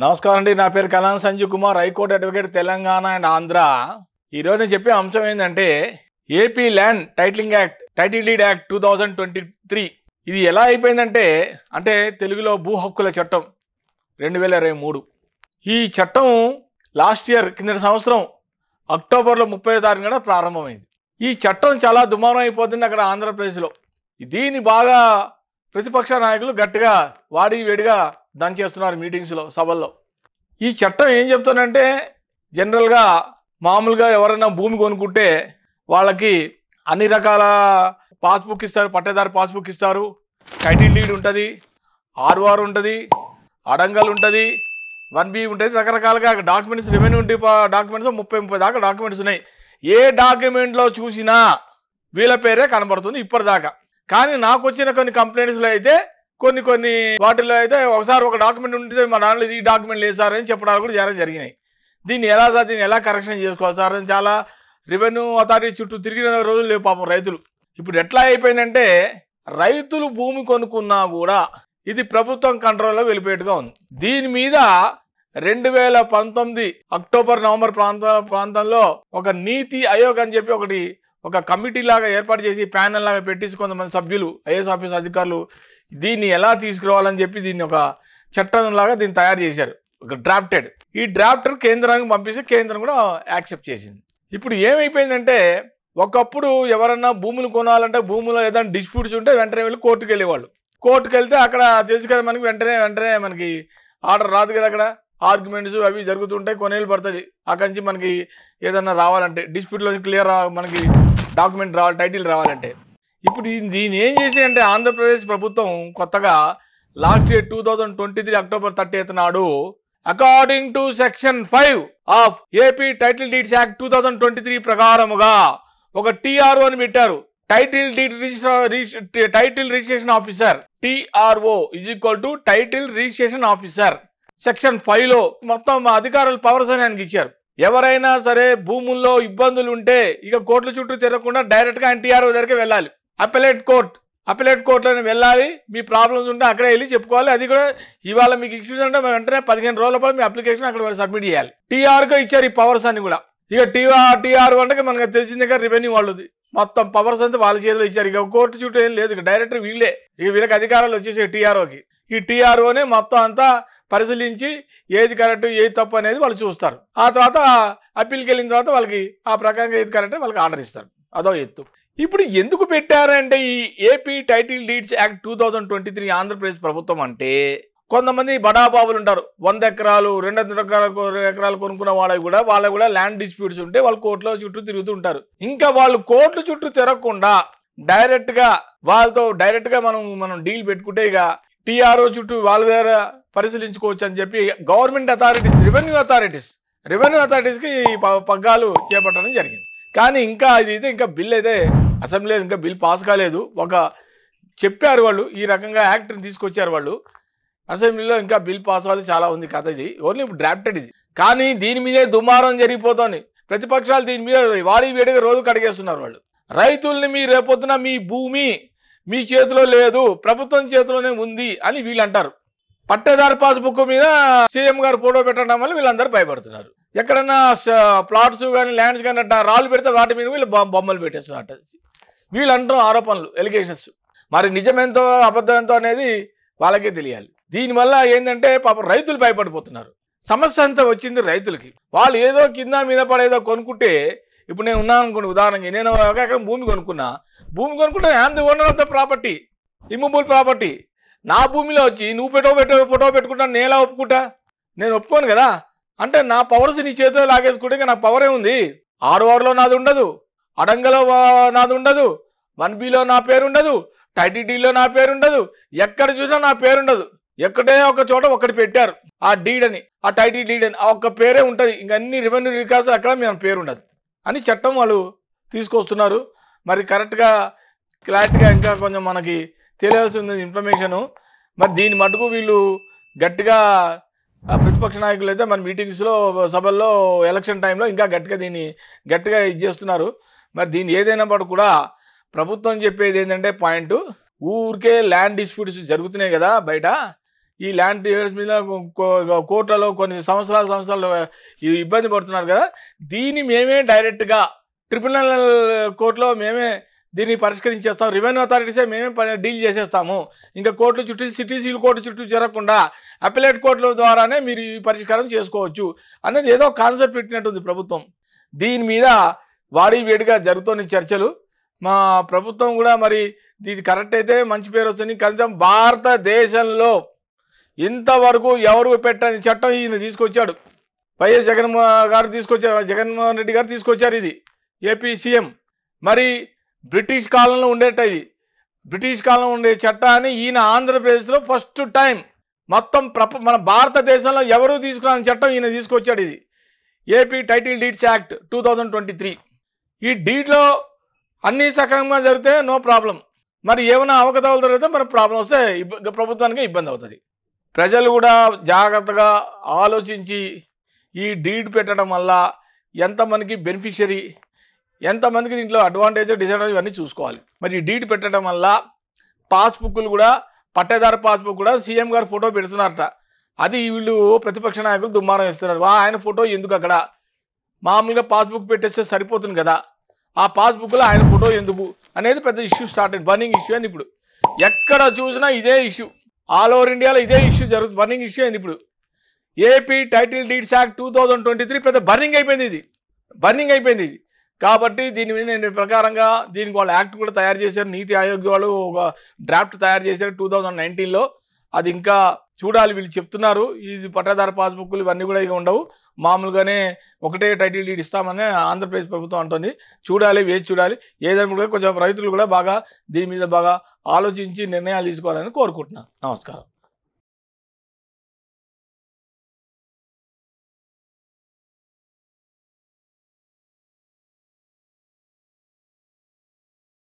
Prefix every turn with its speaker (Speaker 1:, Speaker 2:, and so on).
Speaker 1: నమస్కారం అండి. నా పేరు Kalam Sanjeev Kumar, high court advocate, Telangana and Andhra. ఈరోజు నేను చెప్పే అంశం ఏంటంటే AP land titling act, title deed act 2023 ఇది ఎలా అయిపోయిందంటే తెలుగులో భూ హక్కుల చట్టం 2023. ఈ చట్టం లాస్ట్ ఇయర్ కింద సంవత్సరం అక్టోబర్లో 30వ తారీఖున కూడా ప్రారంభమైంది. ఈ చట్టం చాలా దుమారం అయిపోతుంది అక్కడ ఆంధ్రప్రదేశ్లో. దీన్ని బాగా ప్రతిపక్ష నాయకులు గట్టిగా వాడి వేడిగా దంచేస్తున్నారు మీటింగ్స్లో, సభల్లో. ఈ చట్టం ఏం చెప్తానంటే జనరల్గా మామూలుగా ఎవరైనా భూమి కొనుక్కుంటే వాళ్ళకి అన్ని రకాల పాస్బుక్ ఇస్తారు, పట్టేదారు పాస్బుక్ ఇస్తారు, టైటిల్ డీడ్ ఉంటుంది, ఆర్ఓఆర్ ఉంటుంది, అడంగల్ ఉంటుంది, 1B ఉంటుంది, రకరకాలుగా డాక్యుమెంట్స్, రెవెన్యూ డాక్యుమెంట్స్ 30 దాకా డాక్యుమెంట్స్ ఉన్నాయి. ఏ డాక్యుమెంట్లో చూసినా వీళ్ళ పేరే కనబడుతుంది ఇప్పటిదాకా. కానీ నాకు వచ్చిన కొన్ని కంప్లైంట్స్లో అయితే కొన్ని వాటిల్లో అయితే ఒకసారి ఒక డాక్యుమెంట్ ఉంటే మా దాంట్లో ఈ డాక్యుమెంట్ లేదు సార్ అని చెప్పడానికి కూడా చాలా జరిగినాయి. దీన్ని ఎలా కరెక్షన్ చేసుకోవాలి సార్ అని చాలా రెవెన్యూ అథారిటీ చుట్టూ తిరిగిన రోజులు లేవు పాపం రైతులు. ఇప్పుడు ఎట్లా అయిపోయిందంటే రైతులు భూమి కొనుక్కున్నా కూడా ఇది ప్రభుత్వం కంట్రోల్లో వెళ్ళిపోయేట్టుగా ఉంది. దీని మీద 2019 అక్టోబర్ నవంబర్ ప్రాంతంలో ఒక నీతి ఆయోగ్ అని చెప్పి ఒక కమిటీ లాగా ఏర్పాటు చేసి ప్యానెల్ లాగా పెట్టేసి కొంతమంది సభ్యులు, ఐఏఎస్ ఆఫీస్ అధికారులు దీన్ని ఎలా తీసుకురావాలని చెప్పి దీన్ని ఒక చట్టం లాగా దీన్ని తయారు చేశారు, ఒక డ్రాఫ్టెడ్. ఈ డ్రాఫ్టర్ కేంద్రానికి పంపిస్తే కేంద్రం కూడా యాక్సెప్ట్ చేసింది. ఇప్పుడు ఏమైపోయిందంటే ఒకప్పుడు ఎవరన్నా భూములు కొనాలంటే భూములో ఏదైనా డిస్ప్యూట్స్ ఉంటే వెంటనే వెళ్ళి కోర్టుకు వెళ్ళేవాళ్ళు. కోర్టుకు వెళ్తే అక్కడ తెలుసు కదా మనకి వెంటనే మనకి ఆర్డర్ రాదు కదా, అక్కడ ఆర్గ్యుమెంట్స్ అవి జరుగుతుంటాయి, కొనేళ్ళు పడుతుంది. అక్కడి నుంచి మనకి ఏదన్నా రావాలంటే డిస్ప్యూట్లో క్లియర్ మనకి డాక్యుమెంట్ రావాలి, టైటిల్ రావాలంటే. ఇప్పుడు దీన్ని ఏం చేసి అంటే ఆంధ్రప్రదేశ్ ప్రభుత్వం కొత్తగా లాస్ట్ ఇయర్ 2023 అక్టోబర్ 30 నాడు according to section 5 of AP title deeds act 2023 ప్రకారముగా ఒక TRO అని పెట్టారు. Title registration officer, TRO = title registration officer. Section 5లో మొత్తం అధికారుల పవర్స్ అని ఆయనకి ఇచ్చారు. ఎవరైనా సరే భూముల్లో ఇబ్బందులు ఉంటే ఇక కోర్టుల చుట్టూ తిరగకుండా డైరెక్ట్గా ఆయన TRO దగ్గరికి వెళ్ళాలి. అపెలేట్ కోర్టులోనే వెళ్ళాలి. మీ ప్రాబ్లమ్స్ ఉంటే అక్కడే వెళ్ళి చెప్పుకోవాలి. అది కూడా ఇవాళ మీకు ఇష్యూస్ అంటే వెంటనే 15 రోజుల పాటు మీ అప్లికేషన్ అక్కడ సబ్మిట్ చేయాలి. TROగా ఇచ్చారు ఈ పవర్స్ అన్ని కూడా. ఇక TRO అంటే మనకు తెలిసిందే కదా రెవెన్యూ వాళ్ళది, మొత్తం పవర్స్ అంతా వాళ్ళ చేతిలో ఇచ్చారు. ఇక కోర్టు చుట్టూ ఏం లేదు, ఇక డైరెక్ట్ వీళ్ళే, ఇక వీళ్ళకి అధికారాలు వచ్చేసాయి TROకి. ఈ TROనే మొత్తం అంతా పరిశీలించి ఏది కరెక్ట్ ఏది తప్పు అనేది వాళ్ళు చూస్తారు. ఆ తర్వాత అప్పీల్కి వెళ్ళిన తర్వాత వాళ్ళకి ఆ ప్రకారంగా ఏది కరెక్ట్ వాళ్ళకి ఆర్డర్ ఇస్తారు. అదో ఎత్తు. ఇప్పుడు ఎందుకు పెట్టారంటే ఈ AP title deeds act 2023 Andhra Pradesh ప్రభుత్వం అంటే కొంతమంది బడాబాబులు ఉంటారు, 100 ఎకరాలు 200 ఎకరాలు కొనుక్కున్న వాళ్ళకి కూడా ల్యాండ్ డిస్ప్యూట్స్ ఉంటే వాళ్ళు కోర్టుల చుట్టూ తిరుగుతూ ఉంటారు. ఇంకా వాళ్ళు కోర్టుల చుట్టూ తిరగకుండా వాళ్ళతో డైరెక్ట్గా మనం డీల్ పెట్టుకుంటే ఇక TRO చుట్టూ వాళ్ళ దగ్గర పరిశీలించుకోవచ్చు అని చెప్పి గవర్నమెంట్ అథారిటీస్, రెవెన్యూ అథారిటీస్కి పగ్గాలు చేపట్టడం జరిగింది. కానీ ఇంకా ఇంకా బిల్ అయితే అసెంబ్లీలో ఇంకా బిల్ పాస్ కాలేదు. చెప్పారు వాళ్ళు, ఈ రకంగా యాక్ట్ని తీసుకొచ్చారు వాళ్ళు అసెంబ్లీలో, ఇంకా బిల్ పాస్ అవ్వాలి, చాలా ఉంది కథ. ఇది ఓన్లీ ఇప్పుడు డ్రాఫ్టెడ్ ఇది. కానీ దీని మీదే దుమారం జరిగిపోతుంది. ప్రతిపక్షాలు దీని మీద వాడి వేడిగా రోజు కడిగేస్తున్నారు వాళ్ళు. రైతుల్ని మీ రేపొద్దున మీ భూమి మీ చేతిలో లేదు, ప్రభుత్వం చేతిలోనే ఉంది అని వీళ్ళు అంటారు. పట్టేదారు పాస్బుక్ మీద సీఎం గారు ఫోటో పెట్టడం వల్ల వీళ్ళందరూ భయపడుతున్నారు. ఎక్కడన్నా ప్లాట్స్ కానీ ల్యాండ్స్ కానీ రాళ్ళు పెడితే వాటి మీద వీళ్ళు బొమ్మలు పెట్టేస్తున్నట్టు వీళ్ళు అంటారు ఆరోపణలు, ఎలిగేషన్స్. మరి నిజమేంతో అబద్ధం ఎంతో అనేది వాళ్ళకే తెలియాలి. దీనివల్ల ఏంటంటే పాపం రైతులు భయపడిపోతున్నారు. సమస్య అంతా వచ్చింది రైతులకి. వాళ్ళు ఏదో కింద మీద పడేదో కొనుక్కుంటే, ఇప్పుడు నేను ఉన్నాను అనుకోండి, ఉదాహరణకి నేను ఒక ఎకరం భూమి కొనుక్కుంటే I'm the owner of the property, ఇమ్మూబుల్ property. నా భూమిలో వచ్చి నువ్వు ఫోటో పెట్టుకుంటా నేను ఎలా ఒప్పుకుంటా? నేను ఒప్పుకోను కదా. అంటే నా పవర్స్ నీ చేతిలో లాగేసుకుంటే ఇంకా నాకు పవరే ఉంది. ఆర్ఓఆర్లో నాది ఉండదు, అడంగలో నాది ఉండదు, 1Bలో నా పేరు ఉండదు, టైటిల్ డీడ్లో నా పేరు ఉండదు, ఎక్కడ చూసినా నా పేరు ఉండదు. ఎక్కడే ఒక చోట ఒకటి పెట్టారు ఆ డీడ్ అని, ఆ టైటిల్ డీడ్ అని, ఆ ఒక్క పేరే ఉంటుంది. ఇంక అన్ని రెవెన్యూ రికార్డ్స్ అక్కడ మన పేరు ఉండదు అని చట్టం వాళ్ళు తీసుకొస్తున్నారు. మరి కరెక్ట్గా క్లారిటీగా ఇంకా కొంచెం మనకి తెలియాల్సి ఉంది ఇన్ఫర్మేషను. మరి దీని మటుకు వీళ్ళు గట్టిగా ప్రతిపక్ష నాయకులు అయితే మన మీటింగ్స్లో, సభల్లో, ఎలక్షన్ టైంలో ఇంకా గట్టిగా ఇది చేస్తున్నారు. మరి దీన్ని ఏదైనా కూడా ప్రభుత్వం చెప్పేది ఏంటంటే పాయింట్, ఊరికే ల్యాండ్ డిస్ప్యూట్స్ జరుగుతున్నాయి కదా బయట, ఈ ల్యాండ్ డీలర్స్ మీద కోర్టులలో కొన్ని సంవత్సరాలు ఈ ఇబ్బంది పడుతున్నారు కదా, దీన్ని మేమే డైరెక్ట్గా ట్రిబ్యునల్ కోర్టులో మేమే దీన్ని పరిష్కరించేస్తాం, రెవెన్యూ అథారిటీసే మేమే డీల్ చేసేస్తాము, ఇంకా కోర్టు చుట్టూ సిటీసీల కోర్టు చుట్టూ జరగకుండా అపిలేట్ కోర్టుల ద్వారానే మీరు ఈ పరిష్కారం చేసుకోవచ్చు అనేది ఏదో కాన్సెప్ట్ పెట్టినట్టుంది ప్రభుత్వం. దీని మీద వాడి వేడిగా జరుగుతున్న చర్చలు. మా ప్రభుత్వం కూడా మరి ఇది కరెక్ట్ అయితే మంచి పేరు వస్తుంది. కనీసం భారతదేశంలో ఇంతవరకు ఎవరు పెట్టని చట్టం ఈయన తీసుకొచ్చాడు. వైఎస్ జగన్మోహన్ రెడ్డి గారు తీసుకొచ్చారు. ఇది ఏపీ సీఎం. మరి బ్రిటిష్ కాలంలో ఉండేట ఇది బ్రిటిష్ కాలంలో ఉండే చట్టాన్ని ఈయన ఆంధ్రప్రదేశ్లో ఫస్ట్ టైం మొత్తం మన భారతదేశంలో ఎవరూ తీసుకురాని చట్టం ఈయన తీసుకొచ్చాడు. ఇది ఏపీ టైటిల్ డీడ్స్ యాక్ట్ 2023. ఈ డీడ్లో అన్నీ సక్రమంగా జరిగితే నో ప్రాబ్లం. మరి ఏమైనా అవకతవకలు జరిగితే మరి ప్రాబ్లం వస్తే ప్రభుత్వానికి ఇబ్బంది అవుతుంది. ప్రజలు కూడా జాగ్రత్తగా ఆలోచించి ఈ డీడ్ పెట్టడం వల్ల ఎంతమందికి బెనిఫిషియరీ, ఎంతమందికి దీంట్లో అడ్వాంటేజ్ డిసడ్వాంటేజ్ ఇవన్నీ చూసుకోవాలి. మరి ఈ డీడ్ పెట్టడం వల్ల పాస్బుక్లు కూడా పట్టేదారు పాస్బుక్ కూడా సీఎం గారు ఫోటో పెడుతున్నారట. అది వీళ్ళు ప్రతిపక్ష నాయకులు దుమ్మారం ఇస్తున్నారు. ఆయన ఫోటో ఎందుకు అక్కడ? మామూలుగా పాస్బుక్ పెట్టేస్తే సరిపోతుంది కదా, ఆ పాస్బుక్లో ఆయన ఫోటో ఎందుకు అనేది పెద్ద ఇష్యూ స్టార్ట్ అయింది. బర్నింగ్ ఇష్యూ అని ఇప్పుడు ఎక్కడ చూసినా ఇదే ఇష్యూ. ఆల్ ఓవర్ ఇండియాలో ఇదే ఇష్యూ జరుగుతుంది. బర్నింగ్ ఇష్యూ అయింది ఇప్పుడు. ఏపీ టైటిల్ డీడ్స్ యాక్ట్ 2023 పెద్ద బర్నింగ్ అయిపోయింది. ఇది కాబట్టి దీని మీద నేను ప్రకారంగా దీనికి వాళ్ళు యాక్ట్ కూడా తయారు చేశారు. నీతి ఆయోగ్ వాళ్ళు ఒక డ్రాఫ్ట్ తయారు చేశారు 2019లో. అది ఇంకా చూడాలి. వీళ్ళు చెప్తున్నారు ఇది పట్టాదారు పాస్బుక్లు ఇవన్నీ కూడా ఇక ఉండవు, మామూలుగానే ఒకటే టైటిల్ డీడ్ ఇస్తామని ఆంధ్రప్రదేశ్ ప్రభుత్వం అంటుంది. చూడాలి, వేచి చూడాలి. ఏదైనా కూడా కొంచెం రైతులు కూడా బాగా దీని మీద బాగా ఆలోచించి నిర్ణయాలు తీసుకోవాలని కోరుకుంటున్నాను. నమస్కారం.